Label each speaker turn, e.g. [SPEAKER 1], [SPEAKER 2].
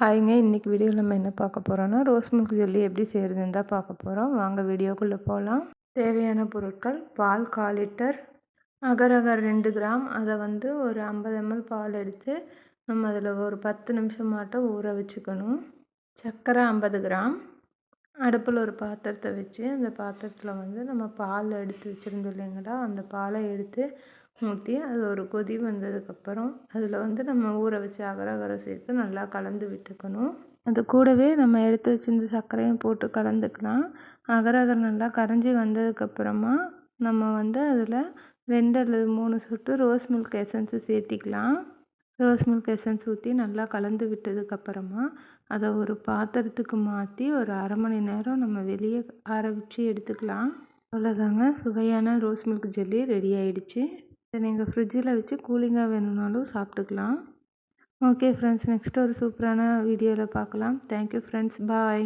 [SPEAKER 1] ஹாய்ங்க. இன்றைக்கி வீடியோவில் நம்ம என்ன பார்க்க போகிறோன்னா, ரோஸ் மில்க் ஜெல்லி எப்படி செய்கிறதுன்னு தான் பார்க்க போகிறோம். வாங்க வீடியோக்குள்ளே போகலாம். தேவையான பொருட்கள்: பால் 1/4 லிட்டர், அகர் அகர் 2 கிராம். அதை வந்து ஒரு 50 ml பால் எடுத்து நம்ம அதில் ஒரு 10 நிமிஷமாட்டம் ஊற வச்சுக்கணும். சர்க்கரை 50 கிராம். அடுப்பில் ஒரு பாத்திரத்தை வச்சு அந்த பாத்திரத்தில் வந்து நம்ம பால் எடுத்து வச்சுருந்தோம் இல்லைங்களா, அந்த பாலை எடுத்து ஊற்றி அது ஒரு கொதி வந்ததுக்கப்புறம் அதில் வந்து நம்ம ஊற வச்சு அகரகரை சேர்த்து நல்லா கலந்து விட்டுக்கணும். அது கூடவே நம்ம எடுத்து வச்சிருந்த சர்க்கரையும் போட்டு கலந்துக்கலாம். அகரகர் நல்லா கரைஞ்சி வந்ததுக்கப்புறமா நம்ம வந்து அதில் 2 அல்லது 3 சொட்டு ரோஸ் மில்க் எசன்ஸு சேர்த்திக்கலாம். ரோஸ் மில்க் எசன்ஸ் ஊற்றி நல்லா கலந்து விட்டதுக்கப்புறமா அதை ஒரு பாத்திரத்துக்கு மாற்றி ஒரு அரை மணி நேரம் நம்ம வெளியே ஆற வச்சு எடுத்துக்கலாம். அவ்வளோதாங்க, சுவையான ரோஸ் மில்க் ஜெல்லி ரெடி ஆகிடுச்சு. இதை நீங்கள் ஃப்ரிட்ஜில் வச்சு கூலிங்காக வேணும்னாலும் சாப்பிட்டுக்கலாம். ஓகே ஃப்ரெண்ட்ஸ், நெக்ஸ்ட் ஒரு சூப்பரான வீடியோவில் பார்க்கலாம். தேங்க்யூ ஃப்ரெண்ட்ஸ், பாய்.